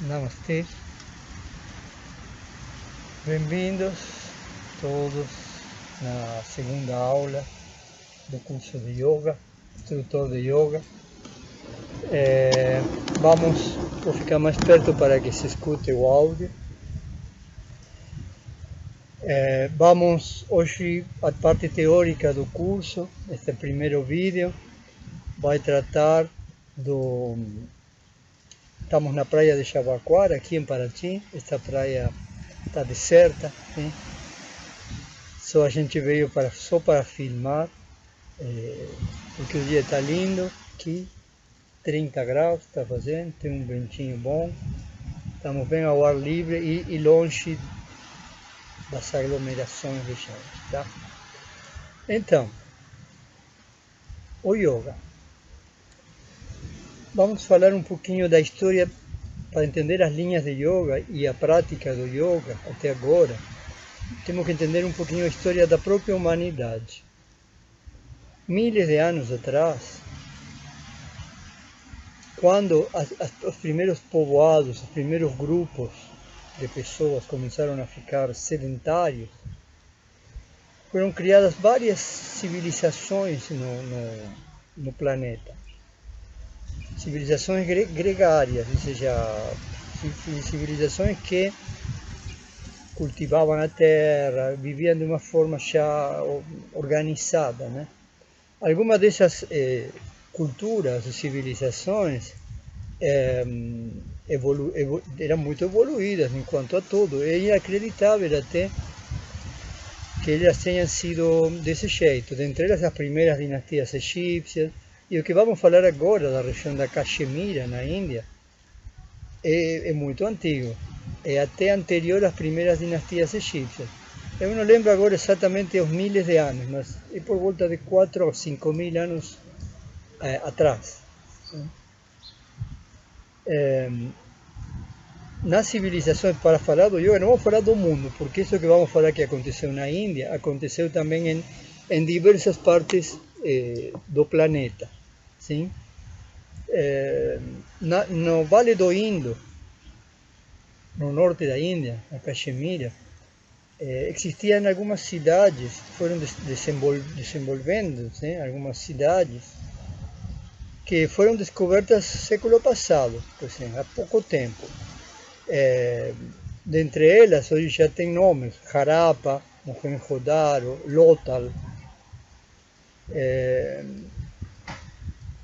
Namastê, bem-vindos todos na segunda aula do curso de Yoga, instrutor de Yoga. Vou ficar mais perto para que se escute o áudio. Vamos hoje, a parte teórica do curso, este primeiro vídeo, vai tratar do... Estamos na praia de Jabaquara, aqui em Paraty. Esta praia está deserta, né? Só a gente veio só para filmar, porque o dia está lindo, aqui 30 graus está fazendo, tem um ventinho bom, estamos bem ao ar livre e longe das aglomerações de gente, tá? Então, o yoga. Vamos falar um pouquinho da história para entender as linhas de yoga e a prática do yoga até agora. Temos que entender um pouquinho a história da própria humanidade. Milhares de anos atrás, quando os primeiros povoados, os primeiros grupos de pessoas começaram a ficar sedentários, foram criadas várias civilizações no planeta. Civilizações gregárias, ou seja, civilizações que cultivavam a terra, viviam de uma forma já organizada, né? Algumas dessas culturas e civilizações eram muito evoluídas enquanto a tudo. É inacreditável até que elas tenham sido desse jeito. Dentre elas, as primeiras dinastias egípcias. E o que vamos falar agora da região da Caxemira, na Índia, é muito antigo. É até anterior às primeiras dinastias egípcias. Eu não lembro agora exatamente os milhares de anos, mas é por volta de 4 ou 5 mil anos atrás. Nas civilizações, para falar do yoga, não vamos falar do mundo, porque isso que vamos falar que aconteceu na Índia, aconteceu também em diversas partes do planeta. Sim? No Vale do Indo, no norte da Índia, na Caxemira, existiam algumas cidades, foram desenvolvendo, né, algumas cidades que foram descobertas no século passado, por exemplo, há pouco tempo. Dentre elas, hoje já tem nomes: Harappa, Mohenjo-Daro, Lothal.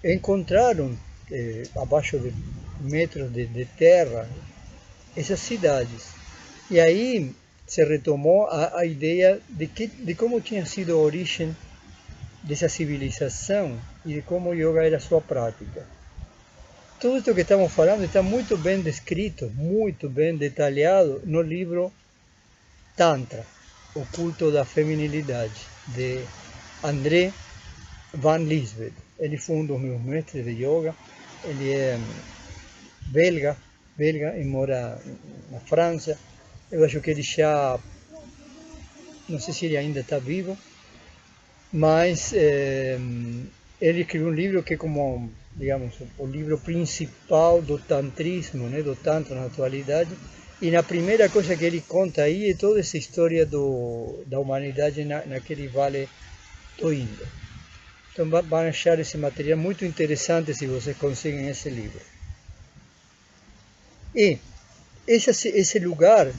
Encontraram, abaixo de metros de terra, essas cidades. E aí se retomou a ideia de como tinha sido a origem dessa civilização e de como o yoga era a sua prática. Tudo isso que estamos falando está muito bem descrito, muito bem detalhado no livro Tantra, o culto da feminilidade, de André Van Liesveld. Ele foi um dos meus mestres de yoga. Ele é belga e mora na França. Eu acho que ele já, não sei se ele ainda está vivo, mas ele escreveu um livro que é como, digamos, o livro principal do tantrismo, né, do tantra na atualidade. E na primeira coisa que ele conta aí é toda essa história da humanidade naquele vale do Indo. Então vão achar esse material muito interessante se vocês conseguem esse livro. E esse lugar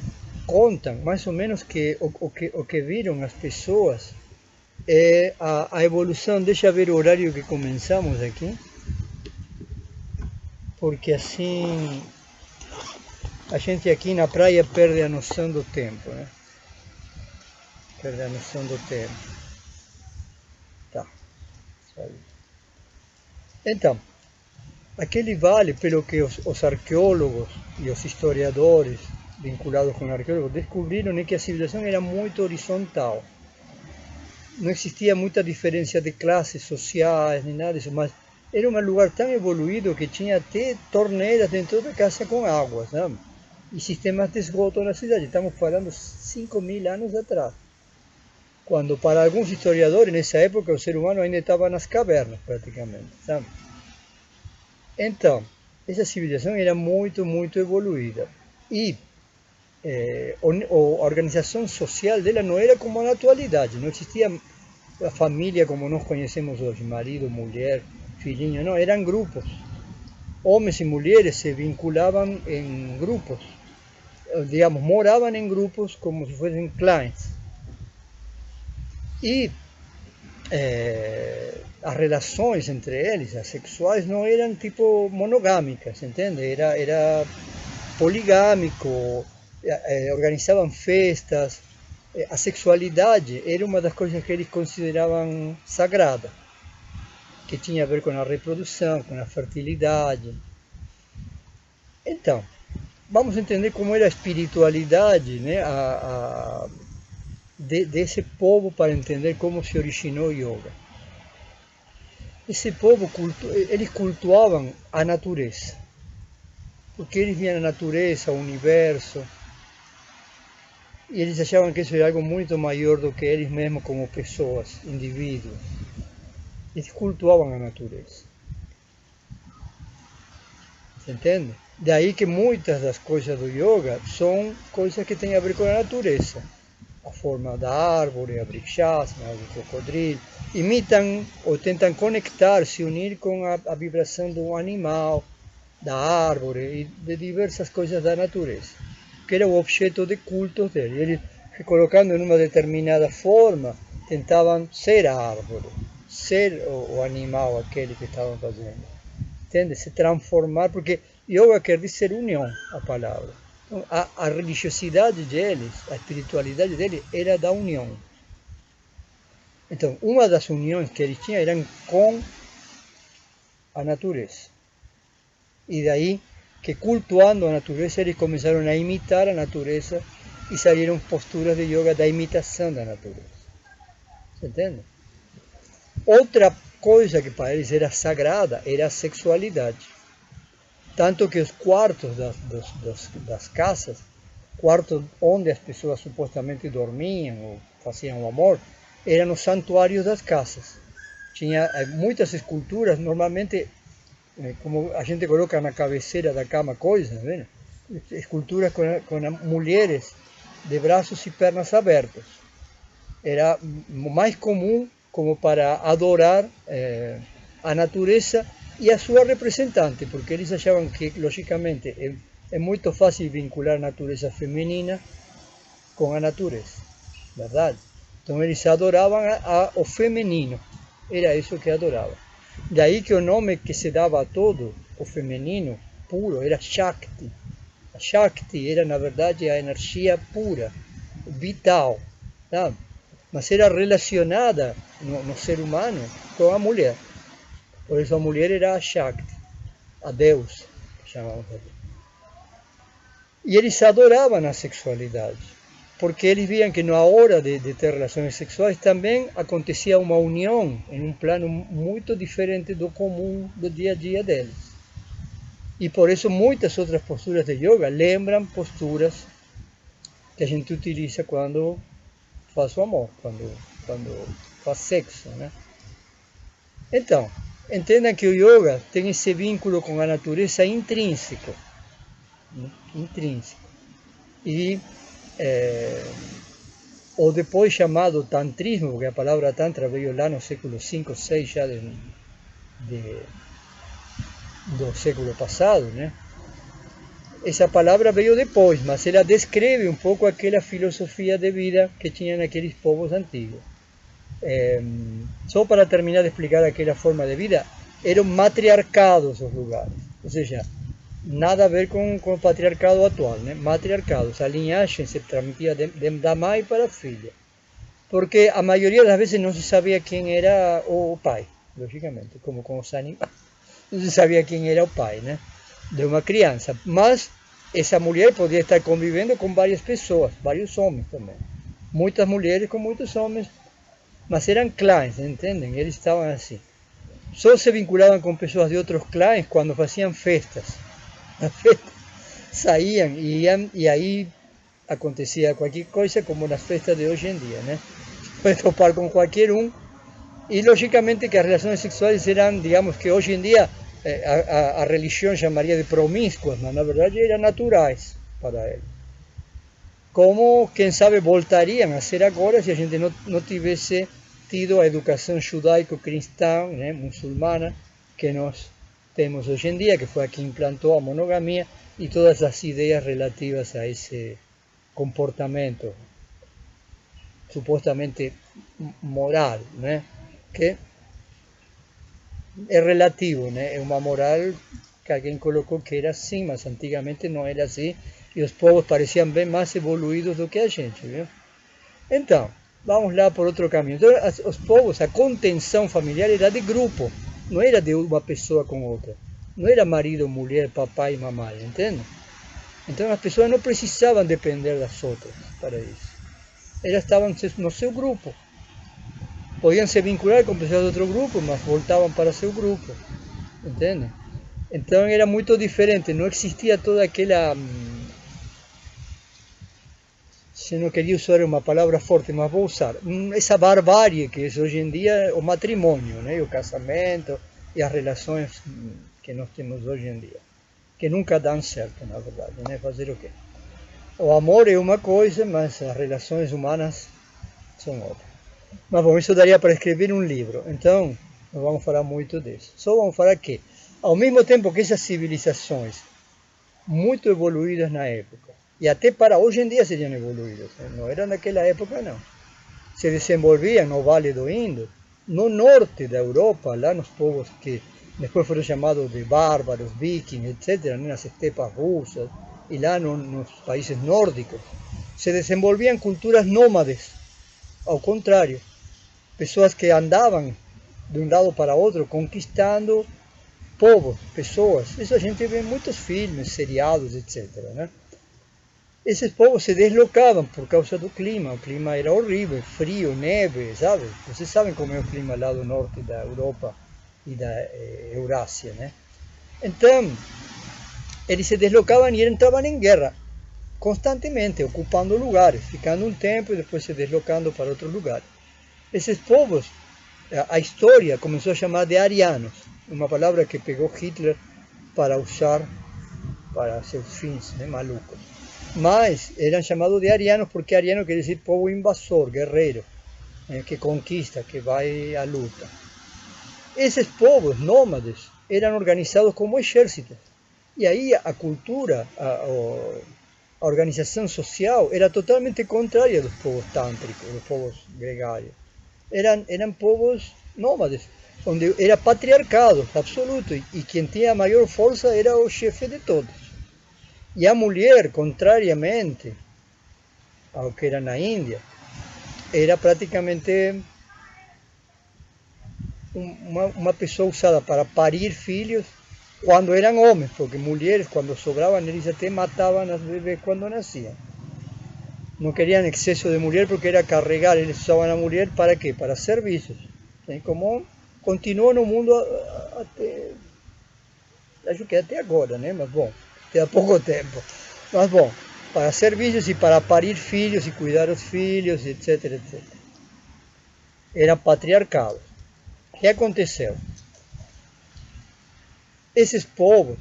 contam mais ou menos que o que viram as pessoas é a evolução. Deixa eu ver o horário que começamos aqui, porque assim a gente aqui na praia perde a noção do tempo, né? Perde a noção do tempo. Tá. Então, aquele vale, pelo que os arqueólogos e os historiadores vinculados com arqueólogos descobriram, é que a civilização era muito horizontal. Não existia muita diferença de classes sociais, nem nada disso, mas era um lugar tão evoluído que tinha até torneiras dentro da casa com água, sabe? E sistemas de esgoto na cidade. Estamos falando 5 mil anos atrás. Quando, para alguns historiadores, nessa época, o ser humano ainda estava nas cavernas, praticamente, sabe? Então, essa civilização era muito evoluída. E a organização social dela não era como na atualidade, não existia a família como nós conhecemos hoje, marido, mulher, filhinho, não, eram grupos. Homens e mulheres se vinculavam em grupos, digamos, moravam em grupos como se fossem clãs. E as relações entre eles, as sexuais, não eram tipo monogâmicas, entende? Era poligâmico, organizavam festas. A sexualidade era uma das coisas que eles consideravam sagrada, que tinha a ver com a reprodução, com a fertilidade. Então, vamos entender como era a espiritualidade, né, desse povo para entender como se originou o yoga. Esse povo, eles cultuavam a natureza, porque eles viam a natureza, o universo, e eles achavam que isso era algo muito maior do que eles mesmos como pessoas, indivíduos. Eles cultuavam a natureza. Você entende? Daí que muitas das coisas do yoga são coisas que têm a ver com a natureza. A forma da árvore, a vrikshasana, o crocodilo. Imitam ou tentam conectar, se unir com a vibração do animal, da árvore e de diversas coisas da natureza, que era o objeto de culto dele. Eles, se colocando em uma determinada forma, tentavam ser a árvore, ser o animal aquele que estavam fazendo. Entende? Se transformar, porque yoga quer dizer união, a palavra. Então, a religiosidade deles, a espiritualidade deles era da união. Então, uma das uniões que eles tinham eram com a natureza. E daí que, cultuando a natureza, eles começaram a imitar a natureza e saíram posturas de yoga da imitação da natureza. Você entende? Outra coisa que para eles era sagrada era a sexualidade. Tanto que os quartos das casas, quartos onde as pessoas supostamente dormiam ou faziam o amor, eram os santuários das casas. Tinha muitas esculturas, normalmente, como a gente coloca na cabeceira da cama coisas, né? Esculturas com mulheres de braços e pernas abertos. Era mais comum como para adorar a natureza e a sua representante, porque eles achavam que, logicamente, é muito fácil vincular a natureza feminina com a natureza, verdade? Então eles adoravam o feminino, era isso que adoravam. Daí que o nome que se dava a todo o feminino puro era Shakti. A Shakti era, na verdade, a energia pura, vital, sabe? Mas era relacionada no ser humano com a mulher. Por isso a mulher era a Shakti, a Deus, que chamavam ali. E eles adoravam a sexualidade, porque eles viam que na hora de ter relações sexuais também acontecia uma união em um plano muito diferente do comum do dia a dia deles. E por isso muitas outras posturas de yoga lembram posturas que a gente utiliza quando faz o amor, quando faz sexo, né? Então, entendam que o yoga tem esse vínculo com a natureza intrínseco. E o depois chamado tantrismo, porque a palavra tantra veio lá no século V, VI já do século passado, né? Essa palavra veio depois, mas ela descreve um pouco aquela filosofia de vida que tinham aqueles povos antigos. Só para terminar de explicar aquela forma de vida, eram matriarcados os lugares, ou seja, nada a ver com o patriarcado atual, né? Matriarcados, a linhagem se transmitia da mãe para a filha, porque a maioria das vezes não se sabia quem era o pai, logicamente, como com os animais, não se sabia quem era o pai, né? De uma criança, mas essa mulher podia estar convivendo com várias pessoas, vários homens também, muitas mulheres com muitos homens, mas eram clãs, entendem? Eles estavam assim. Só se vinculavam com pessoas de outros clãs quando faziam festas. As festas saíam e iam, e aí acontecia qualquer coisa, como nas festas de hoje em dia, né? Pode topar com qualquer um, e logicamente que as relações sexuais eram, digamos que hoje em dia, a religião chamaria de promíscuas, mas na verdade eram naturais para ele. Como, quem sabe, voltariam a ser agora se a gente não tivesse tido a educação judaico-cristã, né, muçulmana, que nós temos hoje em dia, que foi a que implantou a monogamia e todas as ideias relativas a esse comportamento supostamente moral, né, que é relativo, né, é uma moral que alguém colocou que era assim, mas antigamente não era assim, e os povos pareciam bem mais evoluídos do que a gente, viu? Então, vamos lá por outro caminho. Então, os povos, a contenção familiar era de grupo, não era de uma pessoa com outra. Não era marido, mulher, papai e mamãe, entende? Então as pessoas não precisavam depender das outras para isso. Elas estavam no seu grupo. Podiam se vincular com pessoas de outro grupo, mas voltavam para seu grupo, entende? Então era muito diferente, não existia toda aquela... Se não queria usar uma palavra forte, mas vou usar, essa barbárie que é hoje em dia o matrimônio, né? O casamento e as relações que nós temos hoje em dia, que nunca dão certo, na verdade, né? Fazer o quê? O amor é uma coisa, mas as relações humanas são outras. Mas bom, isso daria para escrever um livro, então não vamos falar muito disso. Só vamos falar que, ao mesmo tempo que essas civilizações muito evoluídas na época, e até para hoje em dia seriam evoluídas, não eram naquela época não, se desenvolviam no Vale do Indo, no norte da Europa, lá nos povos que depois foram chamados de bárbaros, vikings, etc., nas estepas russas, e lá nos países nórdicos, se desenvolviam culturas nómades, ao contrário, pessoas que andavam de um lado para outro conquistando povos, pessoas. Isso a gente vê em muitos filmes, seriados, etc., né? Esses povos se deslocavam por causa do clima. O clima era horrível, frio, neve, sabe? Vocês sabem como é o clima lá do norte da Europa e da Eurásia, né? Então, eles se deslocavam e entravam em guerra constantemente, ocupando lugares, ficando um tempo e depois se deslocando para outros lugares. Esses povos, a história começou a chamar de arianos, uma palavra que pegou Hitler para usar para seus fins, né, malucos. Mas eram chamados de arianos porque ariano quer dizer povo invasor, guerreiro, que conquista, que vai à luta. Esses povos nômades eram organizados como exércitos. E aí a cultura, a organização social era totalmente contrária dos povos tântricos, dos povos gregários. Eram povos nômades, onde era patriarcado absoluto, e quem tinha a maior força era o chefe de todos. E a mulher, contrariamente ao que era na Índia, era praticamente uma pessoa usada para parir filhos quando eram homens, porque mulheres, quando sobravam, eles até matavam as bebês quando nasciam. Não queriam excesso de mulher porque era carregar, eles usavam a mulher para quê? Para serviços. Como continuou no mundo até, acho que até agora, né? Mas bom, até há pouco tempo. Mas bom, para serviços e para parir filhos e cuidar os filhos, etc, etc. Eram patriarcados. O que aconteceu? Esses povos,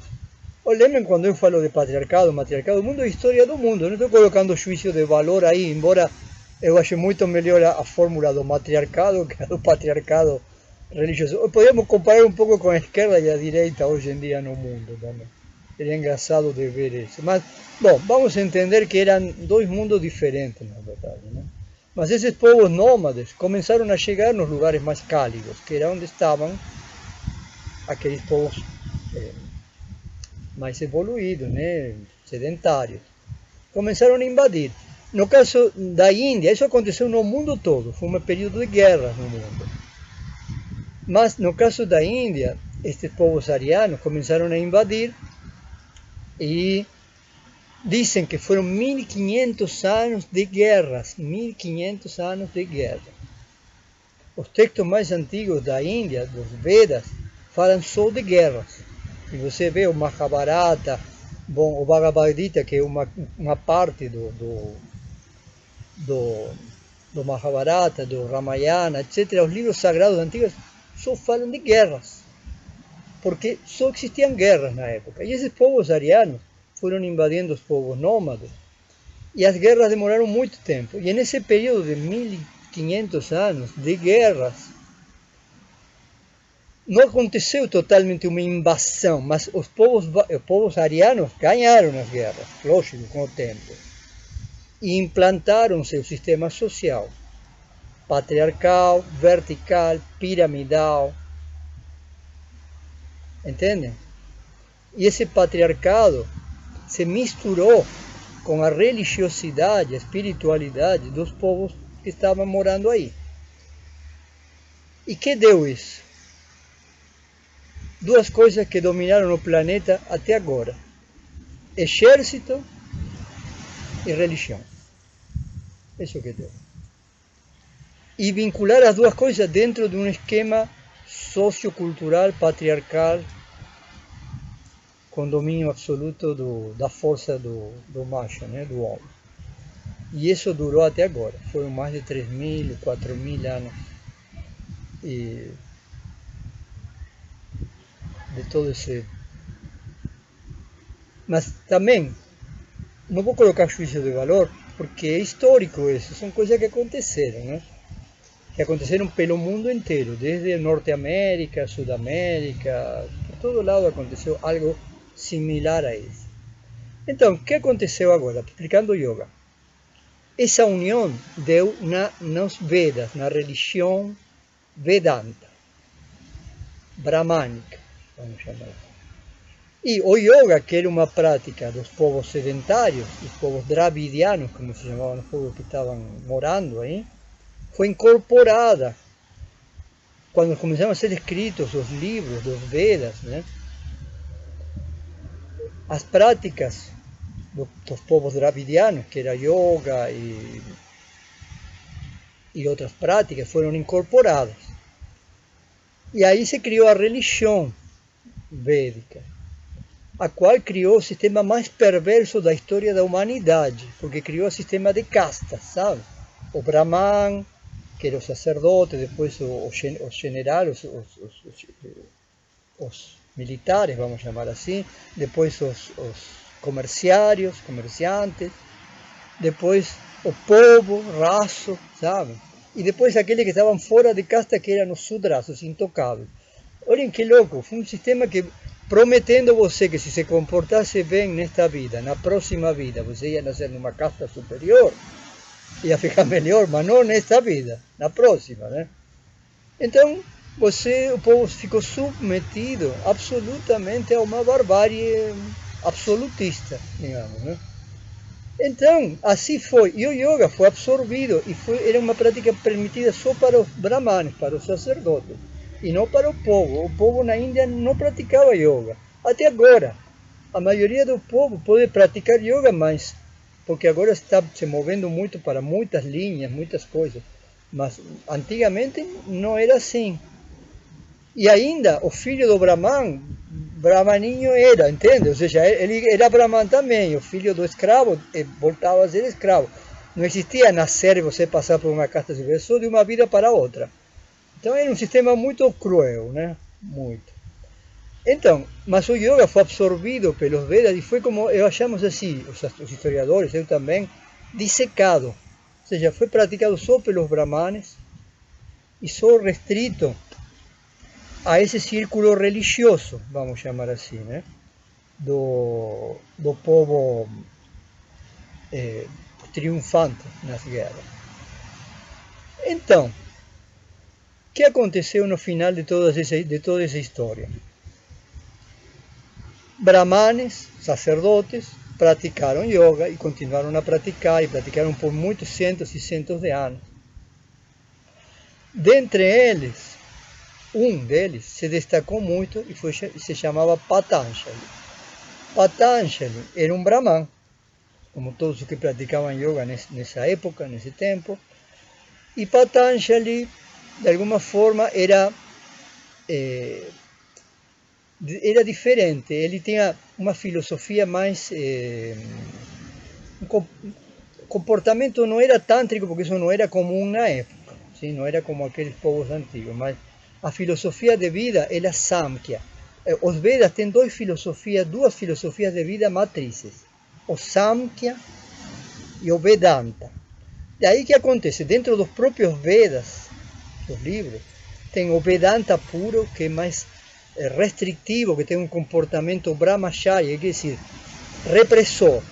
lembram quando eu falo de patriarcado, matriarcado, o mundo é a história do mundo. Eu não estou colocando juízo de valor aí, embora eu ache muito melhor a fórmula do matriarcado que a do patriarcado religioso. Podemos comparar um pouco com a esquerda e a direita hoje em dia no mundo também. Seria engraçado de ver isso. Mas, bom, vamos entender que eram dois mundos diferentes, na verdade, né? Mas esses povos nômades começaram a chegar nos lugares mais cálidos, que era onde estavam aqueles povos mais evoluídos, né? Sedentários. Começaram a invadir. No caso da Índia, isso aconteceu no mundo todo, foi um período de guerra no mundo. Mas no caso da Índia, estes povos arianos começaram a invadir e dizem que foram 1500 anos de guerras, 1500 anos de guerra. Os textos mais antigos da Índia, dos Vedas, falam só de guerras. E você vê o Mahabharata, bom, o Bhagavad Gita, que é uma parte do Mahabharata, do Ramayana, etc., os livros sagrados antigos só falam de guerras. porque só existían guerras na época. E esses povos arianos foram invadindo os povos nômades. E as guerras demoraram muito tempo. E nesse período de 1500 anos de guerras, não aconteceu totalmente uma invasão, mas os povos arianos ganharam as guerras, lógico, com o tempo. E implantaram seu sistema social, patriarcal, vertical, piramidal. Entendem? E esse patriarcado se misturou com a religiosidade, a espiritualidade dos povos que estavam morando aí. E que deu isso? Duas coisas que dominaram o planeta até agora: exército e religião. Isso que deu. E vincular as duas coisas dentro de um esquema sociocultural, patriarcal, com domínio absoluto da força do macho, né, do homem. E isso durou até agora. Foram mais de 3.000, 4.000 anos e de todo esse... Mas também, não vou colocar juízo de valor, porque é histórico isso, são coisas que aconteceram, né? Que aconteceram pelo mundo inteiro, desde Norte-América, Sudamérica, por todo lado aconteceu algo similar a isso. Então, o que aconteceu agora? Explicando o yoga. Essa união deu nos Vedas, na religião Vedanta, brahmânica, vamos chamar assim. E o yoga, que era uma prática dos povos sedentários, dos povos dravidianos, como se chamavam os povos que estavam morando aí, foi incorporada quando começaram a ser escritos os livros dos Vedas, né? As práticas dos povos dravidianos, que era yoga e outras práticas, foram incorporadas. E aí se criou a religião védica, a qual criou o sistema mais perverso da história da humanidade, porque criou o sistema de castas, sabe? O Brahman, que era o sacerdote, depois os generais, os militares, vamos chamar assim, depois os comerciantes, depois o povo, raso, sabe? E depois aqueles que estavam fora de casta, que eram os sudras, os intocáveis. Olhem que louco, foi um sistema que, prometendo você que se se comportasse bem nesta vida, na próxima vida, você ia nascer numa casta superior, ia ficar melhor, mas não nesta vida, na próxima, né? Então, o povo ficou submetido absolutamente a uma barbárie absolutista, digamos, né? Então, assim foi. E o yoga foi absorvido e era uma prática permitida só para os brahmanes, para os sacerdotes, e não para o povo. O povo na Índia não praticava yoga. Até agora, a maioria do povo pode praticar yoga, mas porque agora está se movendo muito para muitas linhas, muitas coisas. Mas antigamente não era assim. E ainda o filho do Brahman, Brahmaninho era, entende? Ou seja, ele era Brahman também, o filho do escravo voltava a ser escravo. Não existia nascer e você passar por uma casta superior, só de uma vida para outra. Então era um sistema muito cruel, né? Muito. Então, mas o yoga foi absorvido pelos Vedas e foi como, eu achamos assim, os historiadores, eu também, dissecado. Ou seja, foi praticado só pelos brahmanes e só restrito a esse círculo religioso, vamos chamar assim, né? do povo triunfante nas guerras. Então, o que aconteceu no final de toda essa história? Brahmanes, sacerdotes, praticaram yoga e continuaram a praticar, e praticaram por muitos centos e centos de anos. Dentre eles, um deles se destacou muito e se chamava Patanjali. Patanjali era um Brahman, como todos os que praticavam yoga nessa época, nesse tempo. E Patanjali, de alguma forma, era diferente. Ele tinha uma filosofia mais... o comportamento não era tântrico, porque isso não era comum na época. Sim? Não era como aqueles povos antigos, mas a filosofia de vida era Samkhya. os Vedas têm duas filosofias de vida matrizes, o Samkhya e o Vedanta. Daí que acontece, dentro dos próprios Vedas, os livros, tem o Vedanta puro, que é mais restritivo, que tem um comportamento brahmacharya, quer dizer, repressor,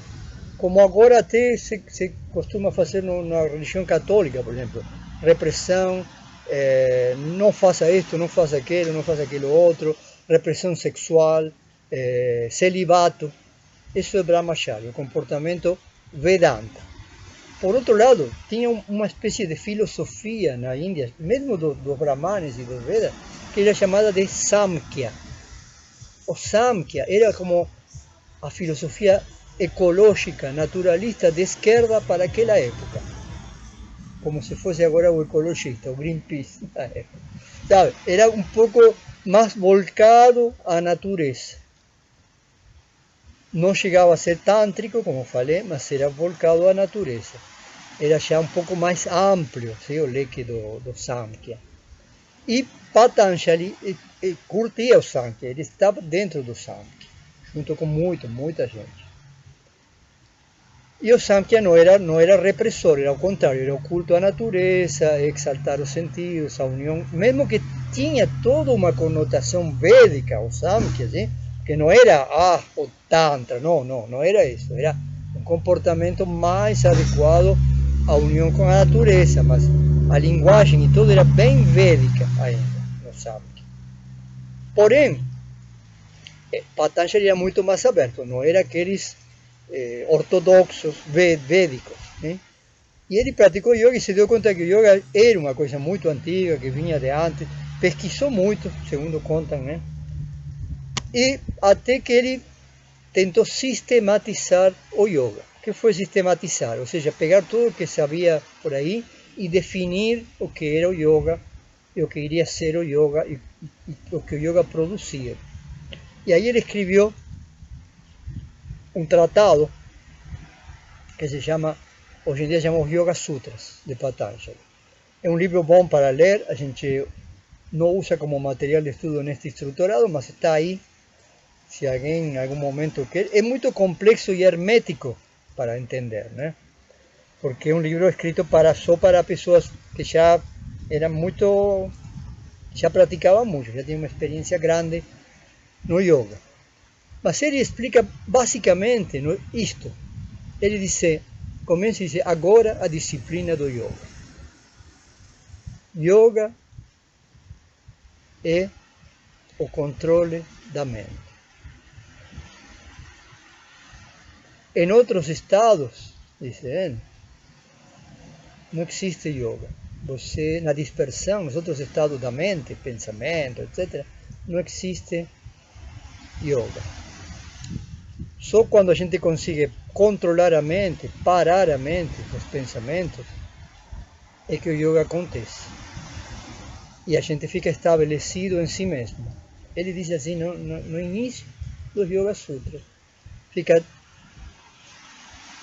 como agora até se costuma fazer na religião católica, por exemplo, repressão, não faça isto, não faça aquilo outro, repressão sexual, celibato. Isso é brahmacharya, o comportamento Vedanta. Por outro lado, tinha uma espécie de filosofia na Índia, mesmo dos brahmanes e dos Vedas, que era chamada de Samkhya. O Samkhya era como a filosofia ecológica, naturalista de esquerda para aquela época. Como se fosse agora o ecologista, o Greenpeace. Sabe? Era um pouco mais voltado à natureza. Não chegava a ser tântrico, como falei, mas era voltado à natureza. Era já um pouco mais amplo, sim, o leque do Samkhya. E Patanjali curtia o Samkhya, ele estava dentro do Samkhya, junto com muita gente. E o Samkhya não era repressor, era ao contrário, era o culto à natureza, exaltar os sentidos, a união, mesmo que tinha toda uma conotação védica, o Samkhya, sim? Que não era o Tantra, não era isso, era um comportamento mais adequado à união com a natureza, mas a linguagem e tudo era bem védica ainda, no Samkhya. Porém, Patanjali era muito mais aberto, não era aqueles ortodoxos védicos, né? E ele praticou yoga e se deu conta que o yoga era uma coisa muito antiga, que vinha de antes, pesquisou muito, segundo contam, né? E até que ele tentou sistematizar o yoga. O que foi sistematizar? Ou seja, pegar tudo o que sabia por aí e definir o que era o yoga, e o que iria ser o yoga e o que o yoga produzia. E aí ele escreveu um tratado que se chama, hoje em dia chamamos Yoga Sutras, de Patanjali. É um livro bom para ler, a gente não usa como material de estudo neste instrutorado, mas está aí, se alguém em algum momento quer. É muito complexo e hermético para entender, né? Porque é um livro escrito só para pessoas que já eram muito, já praticavam muito, já tinham uma experiência grande no yoga. Mas ele explica basicamente isto. Ele começa a dizer, agora a disciplina do yoga. Yoga é o controle da mente. Em outros estados, diz ele, não existe yoga. Você, na dispersão, nos outros estados da mente, pensamento, etc., não existe yoga. Só quando a gente consegue controlar a mente, parar a mente, os pensamentos, é que o yoga acontece. E a gente fica estabelecido em si mesmo. Ele diz assim no início dos Yoga Sutras. Fica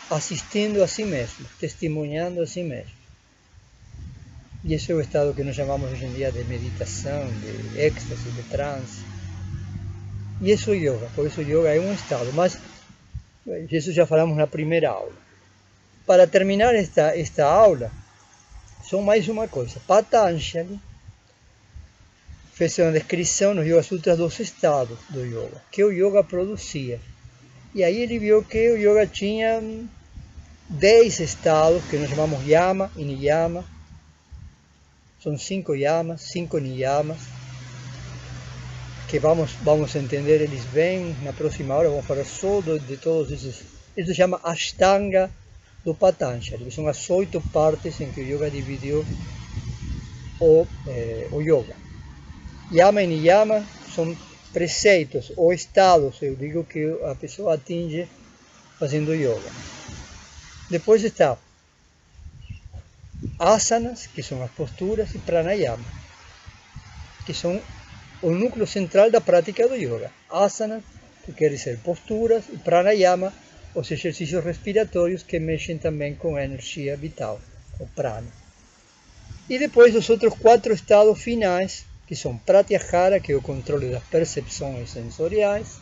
assistindo a si mesmo, testemunhando a si mesmo. E esse é o estado que nós chamamos hoje em dia de meditação, de êxtase, de transe. E isso é yoga, por isso yoga é um estado. Mas isso já falamos na primeira aula. Para terminar esta aula, só mais uma coisa. Patanjali fez uma descrição nos Yoga Sutras dos estados do yoga, que o yoga produzia. E aí ele viu que o yoga tinha 10 estados, que nós chamamos yama e niyama. São 5 yamas, 5 niyamas, que vamos entender eles bem na próxima hora, vamos falar só de todos esses. Isso se chama Ashtanga do Patanjali, que são as 8 partes em que o yoga dividiu o yoga. Yama e niyama são preceitos ou estados, eu digo, que a pessoa atinge fazendo yoga. Depois está asanas, que são as posturas, e pranayama, que são o núcleo central da prática do yoga. Asanas, que quer dizer posturas, e pranayama, os exercícios respiratórios que mexem também com a energia vital, o prana. E depois os outros 4 estados finais, que são pratyahara, que é o controle das percepções sensoriais,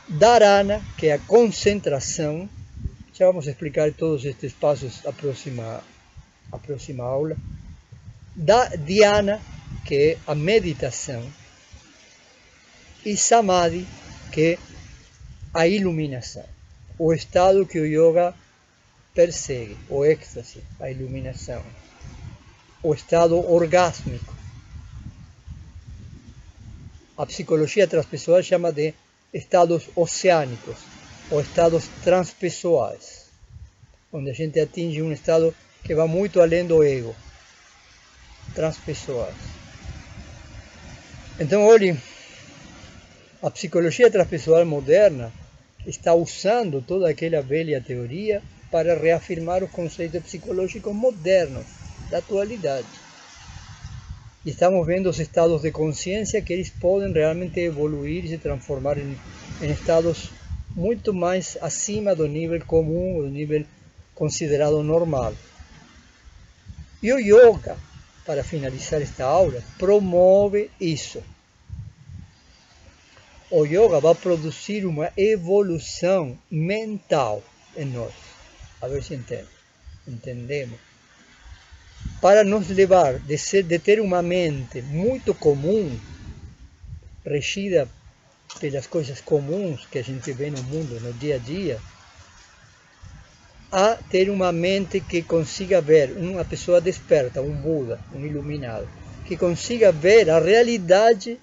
dharana, que é a concentração. Já vamos explicar todos estes passos na próxima aula. Dhyana, que é a meditação, e samadhi, que é a iluminação, o estado que o yoga persegue, o êxtase, a iluminação, o estado orgásmico. A psicologia transpessoal chama de estados oceânicos, ou estados transpessoais, onde a gente atinge um estado que vai muito além do ego, transpessoais. Então, olhe, a psicologia transpessoal moderna está usando toda aquela velha teoria para reafirmar os conceitos psicológicos modernos da atualidade. E estamos vendo os estados de consciência que eles podem realmente evoluir e se transformar em estados muito mais acima do nível comum, do nível considerado normal. E o yoga, para finalizar esta aula, promove isso. O yoga vai produzir uma evolução mental em nós. A ver se entendemos. Para nos levar de ter uma mente muito comum, regida pelas coisas comuns que a gente vê no mundo, no dia a dia, a ter uma mente que consiga ver, uma pessoa desperta, um Buda, um iluminado, que consiga ver a realidade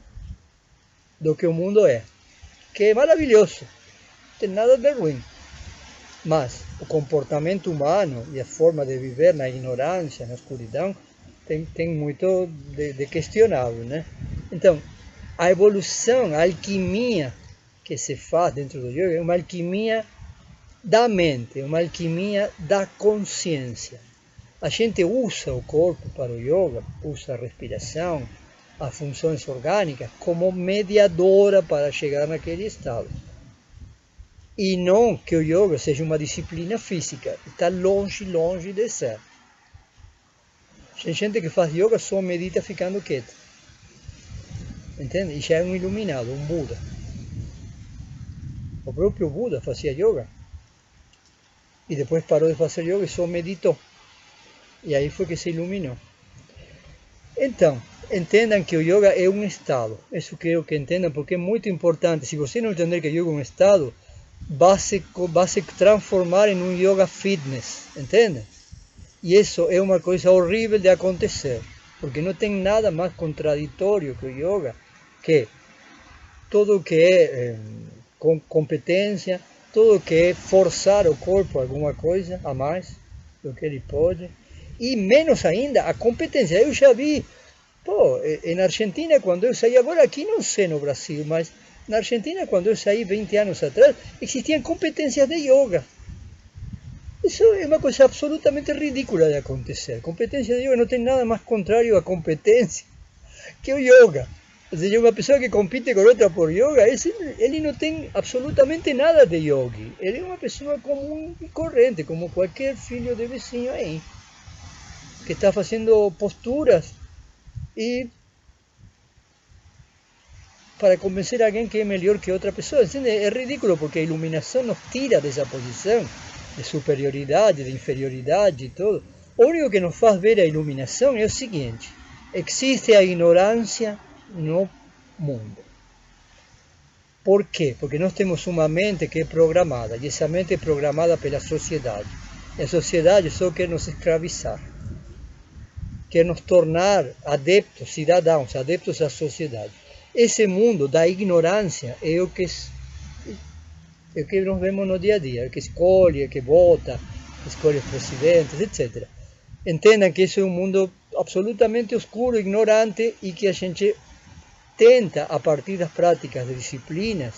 do que o mundo é, que é maravilhoso, não tem nada de ruim. Mas o comportamento humano e a forma de viver na ignorância, na escuridão, tem muito de questionável, né? Então, a evolução, a alquimia que se faz dentro do yoga é uma alquimia da mente, uma alquimia da consciência. A gente usa o corpo para o yoga, usa a respiração, as funções orgânicas como mediadora para chegar naquele estado. E não que o yoga seja uma disciplina física, está longe de ser. Tem gente que faz yoga só medita ficando quieto. Entende? E já é um iluminado, um Buda. O próprio Buda fazia yoga. E depois parou de fazer yoga e só meditou. E aí foi que se iluminou. Então, entendam que o yoga é um estado. Isso quero que entendam, porque é muito importante. Se você não entender que o yoga é um estado, vai se transformar em um yoga fitness, entende? E isso é uma coisa horrível de acontecer, porque não tem nada mais contraditório que o yoga, que tudo que é competência, tudo que é forçar o corpo a alguma coisa a mais do que ele pode, e menos ainda a competência. Eu já vi, na Argentina, quando eu saí, agora aqui não sei no Brasil, mas na Argentina, quando eu saí 20 anos atrás, existiam competências de yoga. Isso é uma coisa absolutamente ridícula de acontecer. Competência de yoga não tem nada mais contrário à competência que o yoga. Ou seja, uma pessoa que compite com outra por yoga, ele não tem absolutamente nada de yogi. Ele é uma pessoa comum e corrente, como qualquer filho de vizinho aí, que está fazendo posturas e para convencer a alguém que é melhor que outra pessoa. É ridículo, porque a iluminação nos tira dessa posição de superioridade, de inferioridade e tudo. O único que nos faz ver a iluminação é o seguinte: existe a ignorância no mundo. Por quê? Porque nós temos uma mente que é programada, e essa mente é programada pela sociedade. E a sociedade só quer nos escravizar, quer nos tornar adeptos, cidadãos, adeptos à sociedade. Esse mundo da ignorância é o que nós vemos no dia a dia, que escolhe, que vota, escolhe os presidentes, etc. Entendam que isso é um mundo absolutamente escuro, ignorante, e que a gente tenta, a partir das práticas de disciplinas,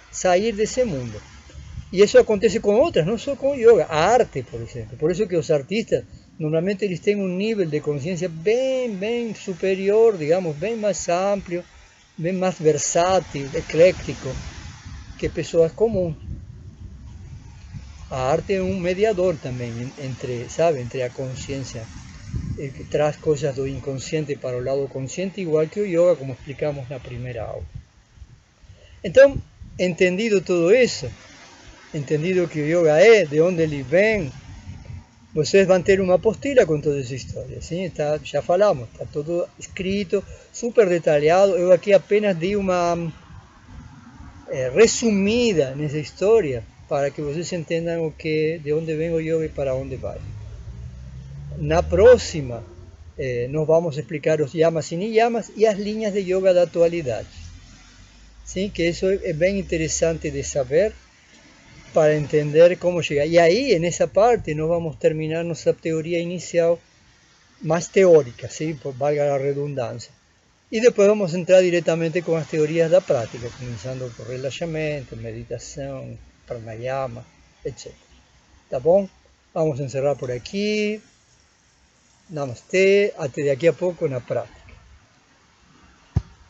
sair desse mundo. E isso acontece com outras, não só com o yoga. A arte, por exemplo. Por isso que os artistas, normalmente, eles têm um nível de consciência bem superior, digamos, bem mais amplo, bem mais versátil, eclético, que pessoas comuns. A arte é um mediador também entre a consciência que traz coisas do inconsciente para o lado consciente, igual que o yoga, como explicamos na primeira aula. Então, entendido tudo isso, entendido que o yoga é, de onde ele vem, vocês vão ter uma apostila com toda essa história, sim? Tá, já falamos, está tudo escrito, super detalhado. Eu aqui apenas dei uma resumida nessa história para que vocês entendam o que, de onde vem o yoga e para onde vai. Na próxima, nós vamos explicar os yamas e niyamas e as linhas de yoga da atualidade. Sim, que isso é bem interessante de saber para entender como chegar. E aí, nessa parte, nós vamos terminar nossa teoria inicial mais teórica, sim, por valga a redundância. E depois vamos entrar diretamente com as teorias da prática, começando por relaxamento, meditação, pranayama, etc. Tá bom? Vamos encerrar por aqui. Namastê, até daqui a pouco na prática.